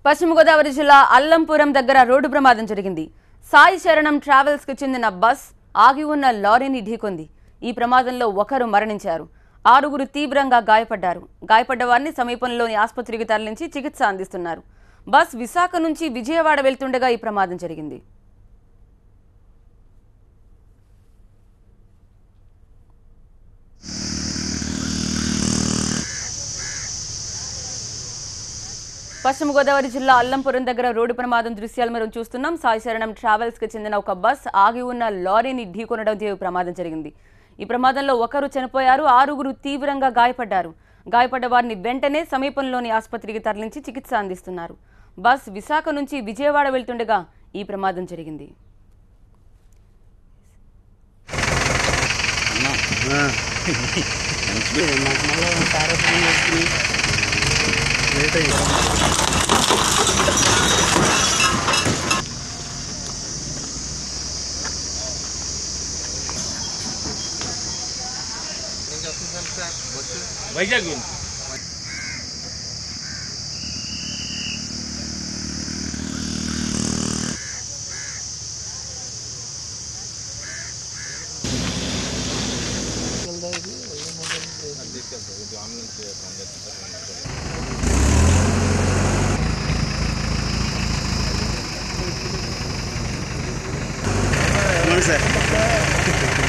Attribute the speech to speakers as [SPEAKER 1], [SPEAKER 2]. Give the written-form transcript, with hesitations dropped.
[SPEAKER 1] పశ్చిమ గోదావరి జిల్లా అల్లంపురం దగ్గర రోడ్డు ప్రమాదం జరిగింది. సాయి శరణం ట్రావెల్స్ కు చెందిన బస్ ఆగి ఉన్న లారీని ఢీకొంది. ఈ ప్రమాదంలో ఒకరు మరణించారు, 6గురు తీవ్రంగా గాయపడ్డారు. గాయపడ్డ వారిని సమీపంలోని ఆసుపత్రికి తరలించి చికిత్స అందిస్తున్నారు. బస్ విశాఖ నుంచి విజయవాడ వెళ్తుండగా ఈ ప్రమాదం జరిగింది. పశ్చిమ గోదావరి జిల్లా అల్లంపురం దగ్గర రోడ్డు ప్రమాదం దృశ్యాలు మనం చూస్తున్నాం. సాయి శరణం ట్రావెల్స్ కు చెందిన ఒక బస్ ఆగి ఉన్న లారీని ఢీకొనడంతో ప్రమాదం జరిగింది. ఈ ప్రమాదంలో ఒకరు చనిపోయారు, 6గురు తీవ్రంగా గాయపడ్డారు. గాయపడ్డ వారిని వెంటనే సమీపంలోని ఆసుపత్రికి తరలించి చికిత్స అందిస్తున్నారు. బస్ విశాఖ నుంచి విజయవాడ వెళ్తుండగా ఈ ప్రమాదం జరిగింది.
[SPEAKER 2] వైజాగ్
[SPEAKER 3] సార్